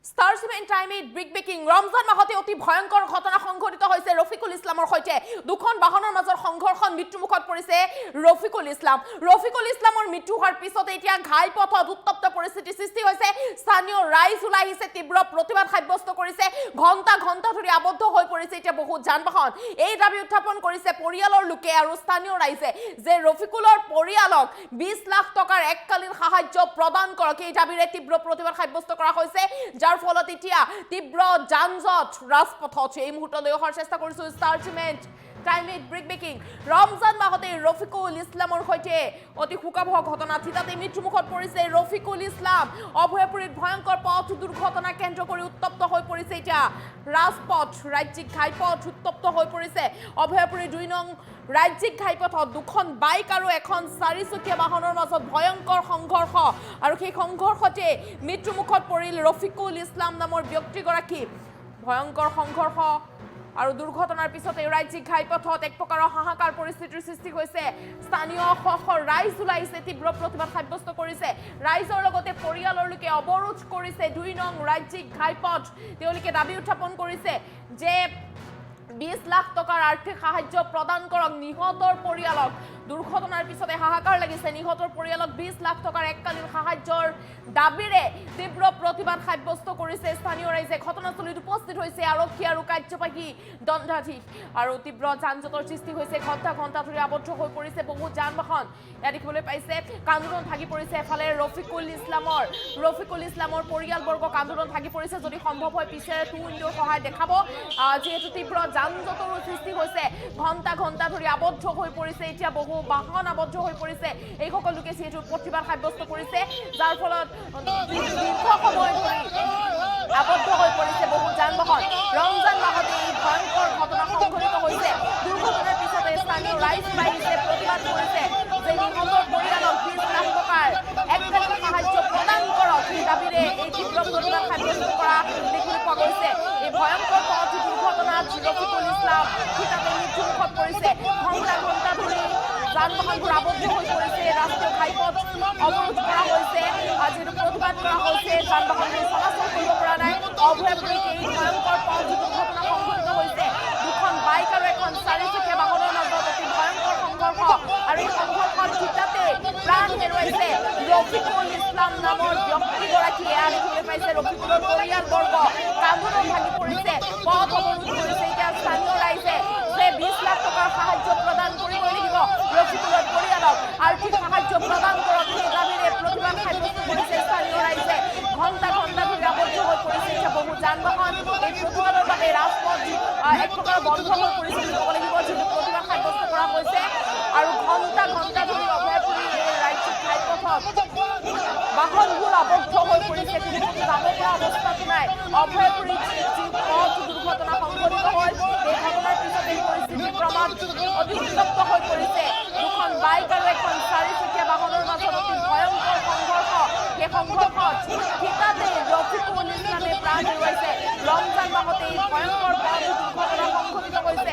Star Cement Time Brick Baking Ramzan মাহতে অতি ভয়ংকৰ ঘটনা সংঘটিত হৈছে ৰফিকুল ইছলামৰ সৈতে দুখন বাহনৰ মাজৰ সংঘৰ্ষণ মৃত্যুমুখত পৰিছে ৰফিকুল ইছলামৰ মৃত্যু হোৱাৰ পিছত এতিয়া ঘাই পথত উত্তপ্ত পৰিস্থিতি সৃষ্টি হৈছে স্থানীয় ৰাইজ ওলাই আহিছে তীব্ৰ প্ৰতিবাদ সাব্যস্ত কৰিছে ঘণ্টা ধৰি আবদ্ধ হৈ পৰিছে এতিয়া বহু যান-বাহন এই দাবী উত্থাপন কৰিছে পৰিয়ালৰ লোকে আৰু স্থানীয় ৰাইজে যে ৰফিকুলৰ পৰিয়ালক 20 লাখ টকাৰ এককালীন সাহায্য প্ৰদান কৰক এই দাবীৰে তীব্ৰ প্ৰতিবাদ সাব্যস্ত কৰা হৈছে যাৰ ফলত এতিয়া তীব্ৰ যানজট ৰাজপথত এই মুহূৰ্তলৈ অহাৰ চেষ্টা কৰিছো ষ্টাৰ চিমেণ্ট টাইমেট ব্ৰিক বেকিং ৰমজান মাহতে ৰফিকুল ইছলামৰ সৈতে অতি শোকাবহ ঘটনা থিতাতে মৃত্যুমুখত পৰিছে ৰফিকুল ইছলাম অভয়পুৰীত ভয়ংকৰ পথ দুৰ্ঘটনা কেন্দ্ৰ কৰি উত্তপ্ত হৈ পৰিছে এতিয়া ৰাজপথ ৰাজ্যিক ঘাইপথ উত্তপ্ত হৈ পৰিছে অভয়পুৰী 2 নং ৰাজ্যিক ঘাইপথত দুখন বাইক আৰু এখন চাৰিচকীয়া বাহনৰ মাজত ভয়ংকৰ সংঘৰ্ষ আৰু সেই সংঘৰ্ষতে মৃত্যুমুখত পৰিল ৰফিকুল ইছলাম নামৰ ব্যক্তিগৰাকী ভয়ংকৰ সংঘৰ্ষ আৰু দুৰ্ঘটনাৰ পিছতে ৰাজ্যিক ঘাইপথত এক প্ৰকাৰৰ হাহাকাৰ পৰিস্থিতিৰ সৃষ্টি হৈছে স্থানীয় ৰাইজ ওলাইছে তীব্ৰ প্ৰতিবাদ সাব্যস্ত কৰিছে ৰাইজৰ লগতে পৰিয়ালৰ লোকে অৱৰোধ কৰিছে 2 নং ৰাজ্যিক ঘাইপথ তেওঁলোকে দাবী উত্থাপন কৰিছে যে 20 লাখ টকাৰ আৰ্থিক সাহায্য প্ৰদান কৰক নিহতৰ পৰিয়ালক দুৰ্ঘটনাৰ পিছতে হাহাকাৰ লাগিছে নিহতৰ পৰিয়ালক 20 লাখ টকাৰ এককালীন সাহায্যৰ দাবীৰে তীব্ৰ প্ৰতিবাদ সাব্যস্ত কৰিছে স্থানীয় ৰাইজে ঘটনাস্থলীত উপস্থিত হৈছে আৰক্ষী আৰু কাৰ্যবাহী দণ্ডাধীশ আৰু তীব্ৰ যানজঁটৰ সৃষ্টি হৈছে ঘণ্টা ধৰি আবদ্ধ হৈ পৰিছে বহু যান-বাহন এয়া দেখিবলৈ পাইছে কান্দোলন ভাগি পৰিছে এফালে ৰফিকুল ইছলামৰ পৰিয়ালবৰ্গ কান্দোলন ভাগি পৰিছে যদি সম্ভৱ হয় পিছেৰে টু উইণ্ডৰ সহায় দেখাব যিহেতু তীব্ৰ যানজঁটৰ সৃষ্টি হৈছে ঘণ্টা ধৰি আবদ্ধ হৈ পৰিছে এতিয়া বহু বাহন আবদ্ধ হৈ পৰিছে এই সকল লোকে যিহেতু প্ৰতিবাদ সাব্যস্ত কৰিছে যাৰ ফলত দীৰ্ঘ সময় ধৰি আবদ্ধ হৈ পৰিছে বহু যান-বাহন ৰমজান মাহতে এই ভয়ংকৰ ঘটনা সংঘটিত হৈছে দুৰ্ঘটনাৰ পিছতে স্থানীয় ৰাইজ আহিছে প্ৰতিবাদ কৰিছে যে নিহতৰ পৰিয়ালক 20 লাখ টকাৰ এককালীন সাহায্য প্ৰদান কৰক এই দাবীৰে এই তীব্ৰ প্ৰতিবাদ সাব্যস্ত কৰা দেখিবলৈ পোৱা গৈছে এই ভয়ংকৰ পথ দুৰ্ঘটনাত ৰফিকুল ইছলাম থিতাতে মৃত্যুমুখত পৰিছে ঘণ্টা ধৰি যান-বাহনবোৰ আবদ্ধ হৈ পৰিছে ৰাষ্ট্ৰীয় ঘাইপথ অৱৰোধ কৰা হৈছে যিহেতু প্ৰতিবাদ কৰা হৈছে যান-বাহনবোৰ চলাচল কৰিব পৰা নাই অভয়পুৰীত এই ভয়ংকৰ পথ দুৰ্ঘটনা সংঘটিত হৈছে দুখন বাইক আৰু এখন চাৰিচকীয়া বাহনৰ মাজত অতি ভয়ংকৰ সংঘৰ্ষ আৰু এই সংঘৰ্ষত থিতাতে প্ৰাণ হেৰুৱাইছে ৰফিকুল ইছলাম নামৰ ব্যক্তিগৰাকীয়ে এয়া দেখিবলৈ পাইছে ৰফিকুলৰ পৰিয়ালবৰ্গ কান্দোলন ভাগি পৰিছে পথ অৱৰোধ কৰিছে এতিয়া স্থানীয় ৰাইজে যে 20 লাখ টকাৰ সাহায্য প্ৰদান কৰিব লাগিব ৰফিকুলৰ পৰিয়ালক আৰ্থিক সাহায্য প্ৰদান কৰক সেই দাবীৰে প্ৰতিবাদ সাব্যস্ত কৰিছে স্থানীয় ৰাইজে ঘণ্টা ধৰি আবদ্ধ হৈ পৰিছে এতিয়া বহু যান-বাহন এই প্ৰতিবাদৰ বাবে ৰাজপথ এক প্ৰকাৰ বন্ধ হৈ পৰিছে বুলি ক'ব লাগিব যিহেতু প্ৰতিবাদ সাব্যস্ত কৰা হৈছে আৰু ঘণ্টা ধৰি অভয়পুৰীৰ এই ৰাজ্যিক ঘাইপথত বাহনবোৰ আবদ্ধ হৈ পৰিছে কিন্তু যাব পৰা অৱস্থাটো নাই অভয়পুৰীত যি পথ দুৰ্ঘটনা সংঘটিত হ'ল এই ঘটনাৰ পিছত এই পৰিস্থিতি ক্ৰমাৎ অতি উত্তপ্ত হৈ পৰিছে দুখন বাইক আৰু এখন চাৰিচকীয়া বাহনৰ মাজত অতি ভয়ংকৰ সংঘৰ্ষ এই সংঘৰ্ষত থিতাতে ৰফিকুল ইছলামে প্ৰাণ হেৰুৱাইছে ৰমজান মাহতে এই ভয়ংকৰ পথ দুৰ্ঘটনা সংঘটিত হৈছে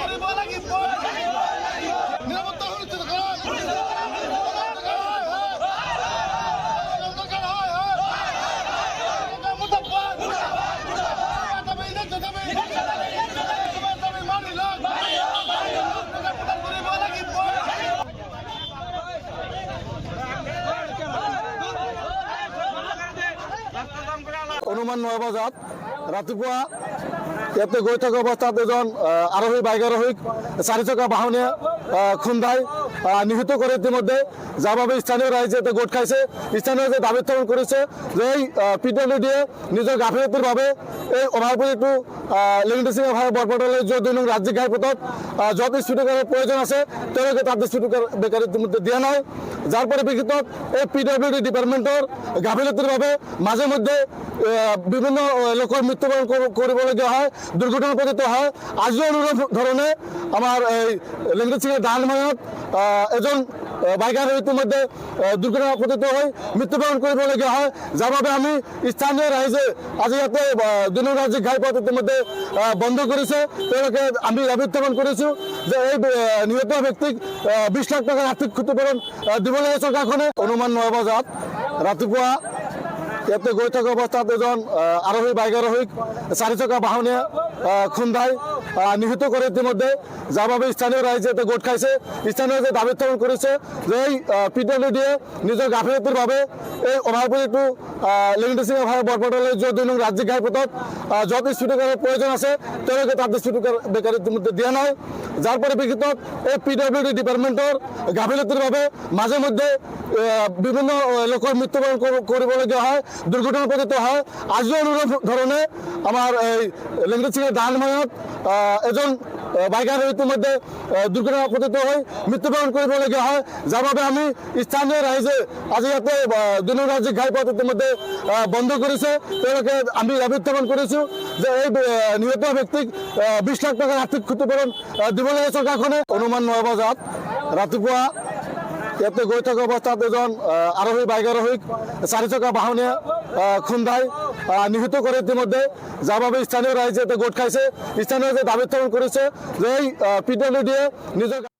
অনুমান 9 বজাত ৰাতিপুৱা ইয়াতে গৈ থকা অৱস্থাত এজন আৰোহী বাইক আৰোহীক চাৰিচকীয়া বাহনে খুন্দাই নিহত কৰে ইতিমধ্যে যাৰ বাবে স্থানীয় ৰাইজে ইয়াতে গোট খাইছে স্থানীয় ৰাইজে দাবী উত্থাপন কৰিছে যে এই PWDয়ে নিজৰ গাফিলতিৰ বাবে এই অভয়পুৰীটো লিংডিচিং বৰপেটালৈ যোৱা 2 নং ৰাজ্যিক ঘাইপথত য'ত স্পীডব্ৰেকাৰৰ প্ৰয়োজন আছে তেওঁলোকে তাত স্পীডব্ৰেকাৰ ইতিমধ্যে দিয়া নাই যাৰ পৰিপ্ৰেক্ষিতত এই PWD ডিপাৰ্টমেণ্টৰ গাফিলতিৰ বাবে মাজে মধ্যে বিভিন্ন লোকৰ মৃত্যুবৰণ কৰিবলগীয়া হয় দুৰ্ঘটনা পতিত হয় আজিও অনুৰূপ ধৰণে আমাৰ এই লিংডিচিঙৰ ডানমানত এজন বাইক আৰোহী ইতিমধ্যে দুৰ্ঘটনা পতিত হৈ মৃত্যুবৰণ কৰিবলগীয়া হয় যাৰ বাবে আমি স্থানীয় ৰাইজে আজি ইয়াতে 2 নং ৰাজ্যিক ঘাইপথ ইতিমধ্যে বন্ধ কৰিছে তেওঁলোকে আমি দাবী উত্থাপন কৰিছোঁ যে এই নিহত ব্যক্তিক 20 লাখ টকাৰ আৰ্থিক ক্ষতিপূৰণ দিব লাগে চৰকাৰখনে অনুমান 9 বজাত ৰাতিপুৱা ইয়াতে গৈ থকা অৱস্থাত এজন আৰোহী বাইক আৰোহীক চাৰি চকা বাহনে খুন্দাই নিহত কৰে ইতিমধ্যে, যাৰ বাবে স্থানীয় ৰাইজে ইয়াতে গোট খাইছে। স্থানীয় ৰাইজে দাবী উত্থাপন কৰিছে যে এই PWDয়ে নিজৰ গাফিলতিৰ বাবে এই অভাৰব্ৰিজটো লিংডিচিং বৰপেটালৈ যোৱা 2 নং ৰাজ্যিক ঘাইপথত য'ত স্পীডব্ৰেকাৰৰ প্ৰয়োজন আছে তেওঁলোকে তাত স্পীডব্ৰেকাৰ ইতিমধ্যে দিয়া নাই, যাৰ পৰিপ্ৰেক্ষিতত এই PWD ডিপাৰ্টমেণ্টৰ গাফিলতিৰ বাবে মাজে মধ্যে বিভিন্ন লোকৰ মৃত্যুবৰণ কৰিবলগীয়া হয়, দুৰ্ঘটনা পতিত হয়। আজিও অনুৰূপ ধৰণে আমাৰ এই লিংডিচিঙৰ দানমায়ত এজন বাইকাৰ ইতিমধ্যে দুৰ্ঘটনা পতিত হৈ মৃত্যুবৰণ কৰিবলগীয়া হয়, যাৰ বাবে আমি স্থানীয় ৰাইজে আজি ইয়াতে 2 নং ৰাজ্যিক ঘাইপথ ইতিমধ্যে বন্ধ কৰিছে। তেওঁলোকে আমি দাবী উত্থাপন কৰিছোঁ যে এই নিহত ব্যক্তিক 20 লাখ টকাৰ আৰ্থিক ক্ষতিপূৰণ দিব লাগে চৰকাৰখনে। অনুমান 9 বজাত ৰাতিপুৱা ইয়াতে গৈ থকা অৱস্থাত এজন আৰোহী বাইক আৰোহীক চাৰি চকা বাহনে খুন্দাই নিহত কৰে ইতিমধ্যে, যাৰ বাবে স্থানীয় ৰাইজে ইয়াতে গোট খাইছে। স্থানীয় ৰাইজে দাবী উত্থাপন কৰিছে যে এই PWDয়ে নিজৰ